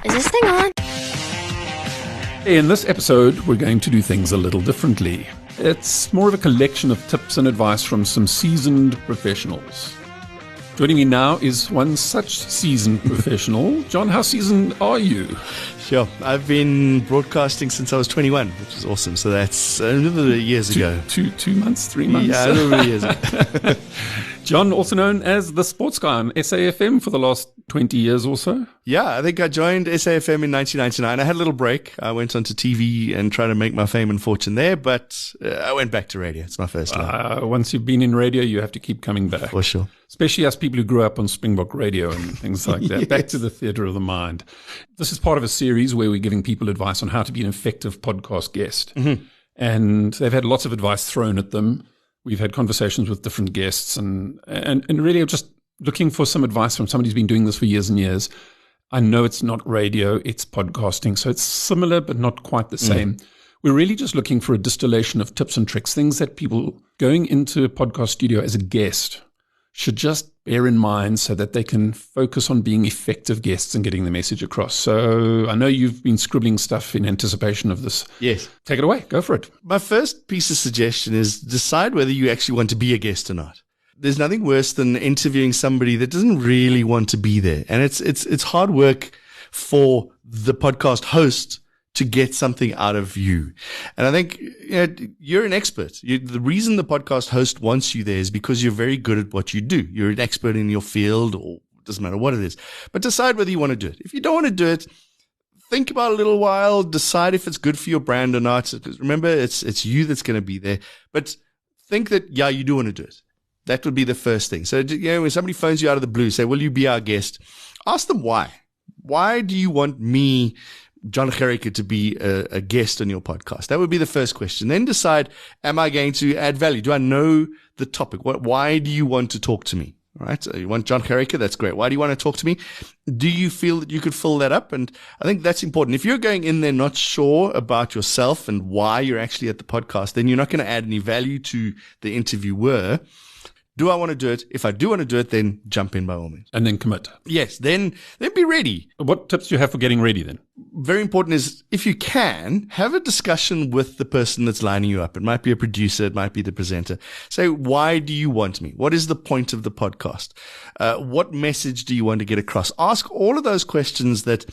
Is this thing on? In this episode, we're going to do things a little differently. It's more of a collection of tips and advice from some seasoned professionals. Joining me now is one such seasoned professional. Jon, how seasoned are you? Sure. I've been broadcasting since I was 21, which is awesome. So that's a little bit of years ago. 2 months, 3 months? Yeah, a little bit of years ago. Jon, also known as the sports guy on SAFM for the last 20 years or so. Yeah, I think I joined SAFM in 1999. I had a little break. I went onto TV and tried to make my fame and fortune there, but I went back to radio. It's my first love. Once you've been in radio, you have to keep coming back. For sure. Especially us people who grew up on Springbok radio and things like that. Yes. Back to the theatre of the mind. This is part of a series where we're giving people advice on how to be an effective podcast guest. Mm-hmm. And they've had lots of advice thrown at them. We've had conversations with different guests and really I'm just looking for some advice from somebody who's been doing this for years and years. I know it's not radio, it's podcasting. So it's similar, but not quite the same. We're really just looking for a distillation of tips and tricks, things that people going into a podcast studio as a guest should just bear in mind so that they can focus on being effective guests and getting the message across. So I know you've been scribbling stuff in anticipation of this. Yes. Take it away. Go for it. My first piece of suggestion is decide whether you actually want to be a guest or not. There's nothing worse than interviewing somebody that doesn't really want to be there. And it's hard work for the podcast host to get something out of you. And I think you're an expert. The reason the podcast host wants you there is because you're very good at what you do. You're an expert in your field, or it doesn't matter what it is. But decide whether you want to do it. If you don't want to do it, think about it a little while, decide if it's good for your brand or not. Because remember, it's you that's going to be there. But think that, yeah, you do want to do it. That would be the first thing. So, when somebody phones you out of the blue, say, will you be our guest? Ask them why. Why do you want me, Jon Gericke, to be a guest on your podcast? That would be the first question. Then decide, am I going to add value? Do I know the topic? Why do you want to talk to me? All right. So you want Jon Gericke? That's great. Why do you want to talk to me? Do you feel that you could fill that up? And I think that's important. If you're going in there not sure about yourself and why you're actually at the podcast, then you're not going to add any value to the interviewer. Do I want to do it? If I do want to do it, then jump in by all means. And then commit. Yes, then be ready. What tips do you have for getting ready then? Very important is, if you can, have a discussion with the person that's lining you up. It might be a producer. It might be the presenter. Say, why do you want me? What is the point of the podcast? What message do you want to get across? Ask all of those questions that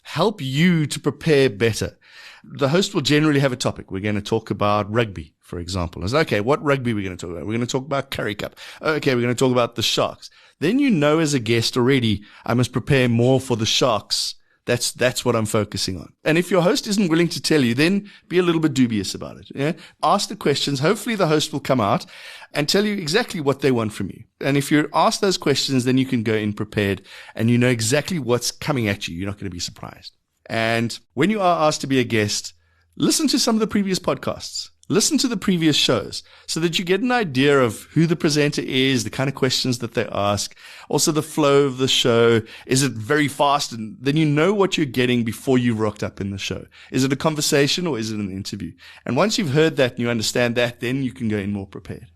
help you to prepare better. The host will generally have a topic. We're going to talk about rugby, for example. It's okay, what rugby are we going to talk about? We're going to talk about Currie Cup. Okay, we're going to talk about the Sharks. Then you know as a guest already, I must prepare more for the Sharks. That's what I'm focusing on. And if your host isn't willing to tell you, then be a little bit dubious about it. Yeah? Ask the questions. Hopefully the host will come out and tell you exactly what they want from you. And if you're asked those questions, then you can go in prepared and you know exactly what's coming at you. You're not going to be surprised. And when you are asked to be a guest, listen to some of the previous podcasts. Listen to the previous shows so that you get an idea of who the presenter is, the kind of questions that they ask, also the flow of the show. Is it very fast? And then you know what you're getting before you rocked up in the show. Is it a conversation or is it an interview? And once you've heard that and you understand that, then you can go in more prepared.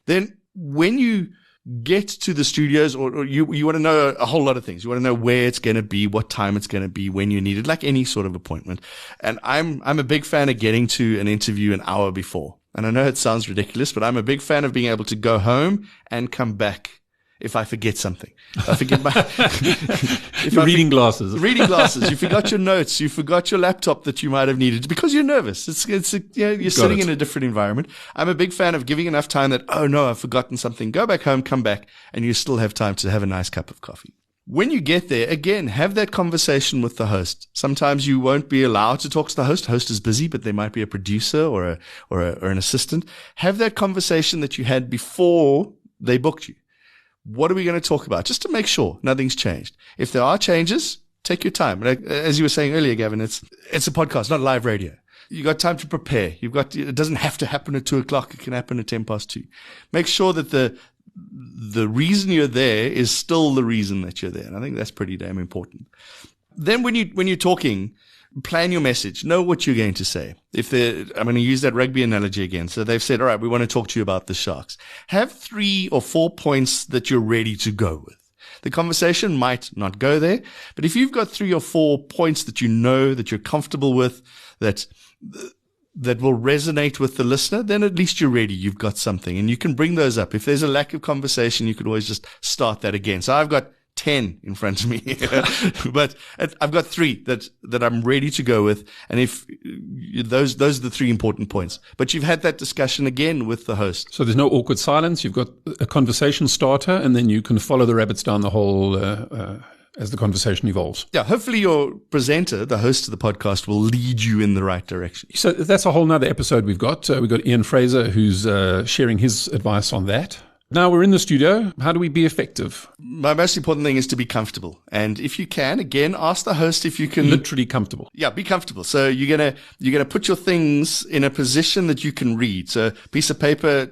Then when you get to the studios, or you want to know a whole lot of things. You want to know where it's going to be, what time it's going to be, when you need it, like any sort of appointment. And I'm a big fan of getting to an interview an hour before. And I know it sounds ridiculous, but I'm a big fan of being able to go home and come back if I forget something. I forget my reading glasses. Reading glasses. You forgot your notes. You forgot your laptop that you might have needed because you're nervous. You're sitting in a different environment. I'm a big fan of giving enough time that, oh no, I've forgotten something. Go back home, come back, and you still have time to have a nice cup of coffee. When you get there, again, have that conversation with the host. Sometimes you won't be allowed to talk to the host. The host is busy, but there might be a producer or an assistant. Have that conversation that you had before they booked you. What are we going to talk about? Just to make sure nothing's changed. If there are changes, take your time. As you were saying earlier, Gavin, it's a podcast, not live radio. You got time to prepare. It doesn't have to happen at 2:00. It can happen at 2:10. Make sure that the reason you're there is still the reason that you're there. And I think that's pretty damn important. Then when you're talking, plan your message. Know what you're going to say. I'm going to use that rugby analogy again. So they've said, all right, we want to talk to you about the Sharks. Have 3 or 4 points that you're ready to go with. The conversation might not go there, but if you've got 3 or 4 points that you know, that you're comfortable with, that will resonate with the listener, then at least you're ready. You've got something, and you can bring those up. If there's a lack of conversation, you could always just start that again. So I've got 10 in front of me, but I've got 3 that I'm ready to go with. And if those are the 3 important points, but you've had that discussion again with the host. So there's no awkward silence. You've got a conversation starter, and then you can follow the rabbits down the hole, as the conversation evolves. Yeah, hopefully your presenter, the host of the podcast, will lead you in the right direction. So that's a whole nother episode we've got. We've got Ian Fraser, who's sharing his advice on that. Now we're in the studio. How do we be effective? My most important thing is to be comfortable. And if you can, again, ask the host if you can. Literally comfortable. Yeah, be comfortable. So you're gonna put your things in a position that you can read. So piece of paper,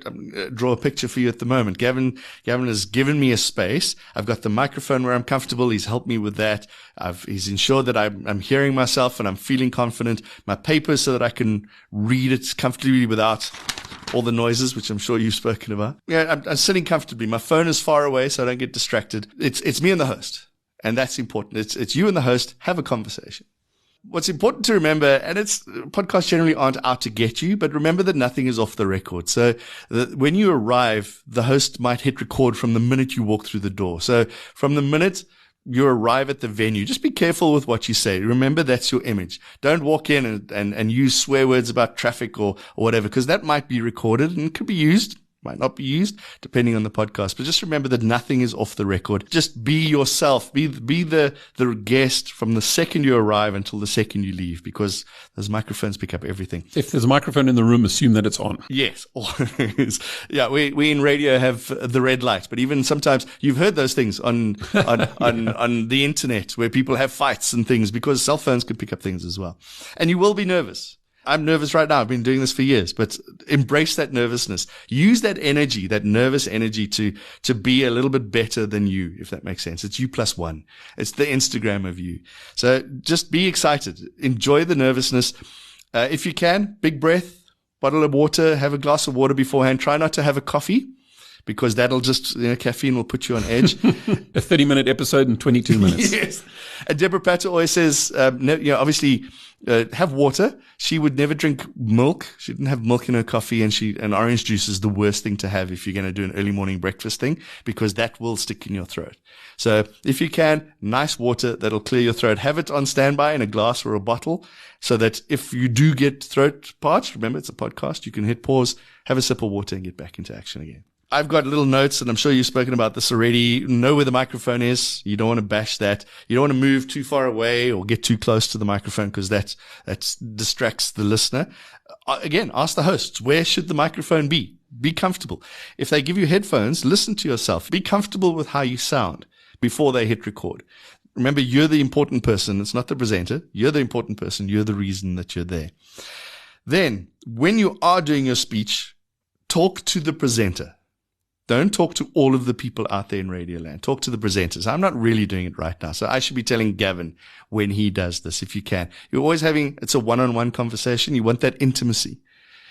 draw a picture for you at the moment. Gavin has given me a space. I've got the microphone where I'm comfortable. He's helped me with that. He's ensured that I'm hearing myself and I'm feeling confident. My paper so that I can read it comfortably without all the noises, which I'm sure you've spoken about. Yeah, I'm sitting comfortably. My phone is far away, so I don't get distracted. It's me and the host, and that's important. It's you and the host. Have a conversation. What's important to remember, and podcasts generally aren't out to get you, but remember that nothing is off the record. So when you arrive, the host might hit record from the minute you walk through the door. So from the minute you arrive at the venue, just be careful with what you say. Remember, that's your image. Don't walk in and use swear words about traffic or whatever, because that might be recorded and could be used, might not be used, depending on the podcast. But just remember that nothing is off the record. Just be yourself. Be the guest from the second you arrive until the second you leave, because those microphones pick up everything. If there's a microphone in the room, assume that it's on. Yes, always. Yeah, we in radio have the red light, but even sometimes you've heard those things on the internet where people have fights and things, because cell phones can pick up things as well. And you will be nervous. I'm nervous right now. I've been doing this for years, but embrace that nervousness. Use that energy, that nervous energy to be a little bit better than you, if that makes sense. It's you plus one. It's the Instagram of you. So just be excited. Enjoy the nervousness. If you can, big breath, bottle of water, have a glass of water beforehand. Try not to have a coffee, because that'll just, caffeine will put you on edge. A 30-minute episode in 22 minutes. Yes. And Deborah Patter always says, obviously, have water. She would never drink milk. She didn't have milk in her coffee, and orange juice is the worst thing to have if you're going to do an early morning breakfast thing, because that will stick in your throat. So if you can, nice water that'll clear your throat. Have it on standby in a glass or a bottle, so that if you do get throat parched, remember it's a podcast, you can hit pause, have a sip of water, and get back into action again. I've got little notes, and I'm sure you've spoken about this already. Know where the microphone is. You don't want to bash that. You don't want to move too far away or get too close to the microphone, because that distracts the listener. Again, ask the hosts, where should the microphone be? Be comfortable. If they give you headphones, listen to yourself. Be comfortable with how you sound before they hit record. Remember, you're the important person. It's not the presenter. You're the important person. You're the reason that you're there. Then, when you are doing your speech, talk to the presenter. Don't talk to all of the people out there in Radioland. Talk to the presenters. I'm not really doing it right now, so I should be telling Gavin when he does this, if you can. You're always it's a one-on-one conversation. You want that intimacy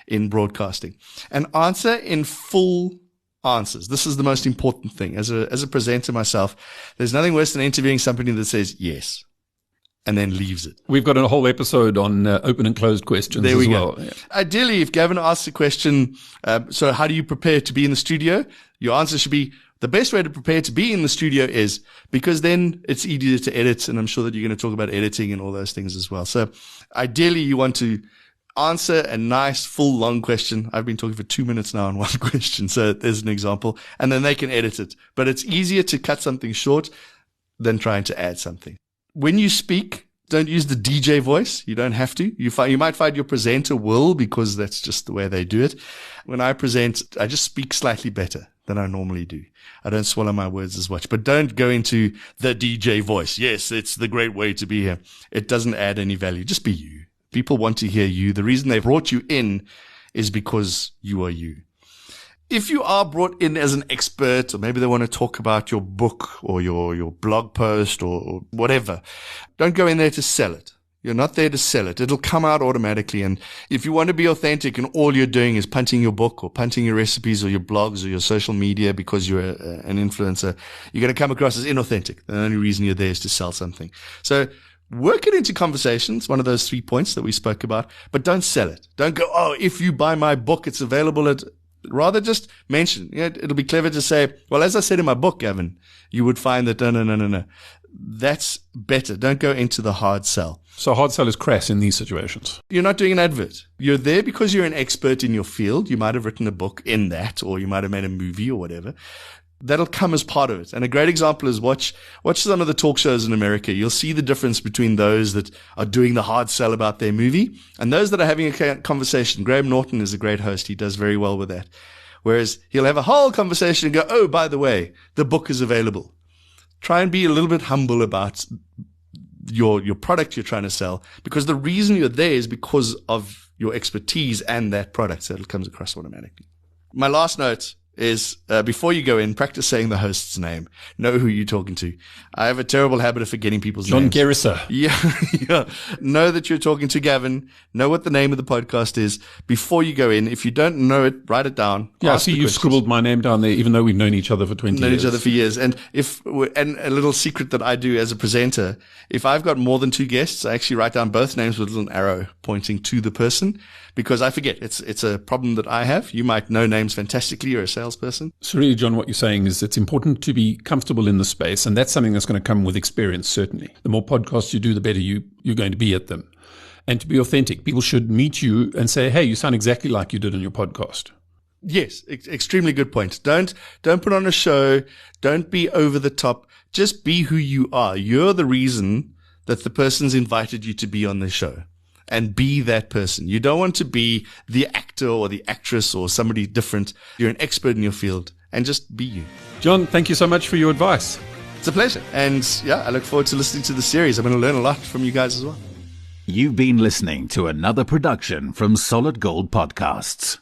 in broadcasting. And answer in full answers. This is the most important thing. As a presenter myself, there's nothing worse than interviewing somebody that says yes and then leaves it. We've got a whole episode on open and closed questions there we as go. well. Yeah. Ideally, if Gavin asks a question, so how do you prepare to be in the studio? Your answer should be, the best way to prepare to be in the studio is, because then it's easier to edit. And I'm sure that you're going to talk about editing and all those things as well. So ideally, you want to answer a nice, full, long question. I've been talking for 2 minutes now on one question. So there's an example, and then they can edit it. But it's easier to cut something short than trying to add something. When you speak, don't use the DJ voice. You don't have to. You might find your presenter will, because that's just the way they do it. When I present, I just speak slightly better than I normally do. I don't swallow my words as much, but don't go into the DJ voice. Yes, it's the great way to be here. It doesn't add any value. Just be you. People want to hear you. The reason they brought you in is because you are you. If you are brought in as an expert, or maybe they want to talk about your book or your blog post or whatever, don't go in there to sell it. You're not there to sell it. It'll come out automatically. And if you want to be authentic and all you're doing is punting your book or punting your recipes or your blogs or your social media because you're an influencer, you're going to come across as inauthentic. The only reason you're there is to sell something. So work it into conversations, one of those 3 points that we spoke about, but don't sell it. Don't go, oh, if you buy my book, it's available at, rather just mention. It'll be clever to say, well, as I said in my book, Gavin, you would find that no. That's better. Don't go into the hard sell. So hard sell is crass in these situations. You're not doing an advert. You're there because you're an expert in your field. You might have written a book in that, or you might have made a movie or whatever. That'll come as part of it. And a great example is watch some of the talk shows in America. You'll see the difference between those that are doing the hard sell about their movie and those that are having a conversation. Graham Norton is a great host. He does very well with that. Whereas he'll have a whole conversation and go, oh, by the way, the book is available. Try and be a little bit humble about your product you're trying to sell, because the reason you're there is because of your expertise and that product. So it comes across automatically. My last note is, before you go in, practice saying the host's name. Know who you're talking to. I have a terrible habit of forgetting people's names. Jon Gericke. Yeah. Know that you're talking to Gavin. Know what the name of the podcast is before you go in. If you don't know it, write it down. Yeah, I see you've scribbled my name down there, even though we've known each other for 20 years. Known each other for years. And a little secret that I do as a presenter, if I've got more than 2 guests, I actually write down both names with a little arrow pointing to the person, because I forget. It's a problem that I have. You might know names fantastically. You're a salesperson. So really, John, what you're saying is it's important to be comfortable in the space, and that's something that's going to come with experience, certainly. The more podcasts you do, the better you're going to be at them. And to be authentic, people should meet you and say, hey, you sound exactly like you did on your podcast. Yes, extremely good point. Don't put on a show. Don't be over the top. Just be who you are. You're the reason that the person's invited you to be on the show. And be that person. You don't want to be the actor or the actress or somebody different. You're an expert in your field, and just be you. John, thank you so much for your advice. It's a pleasure. And yeah, I look forward to listening to the series. I'm going to learn a lot from you guys as well. You've been listening to another production from Solid Gold Podcasts.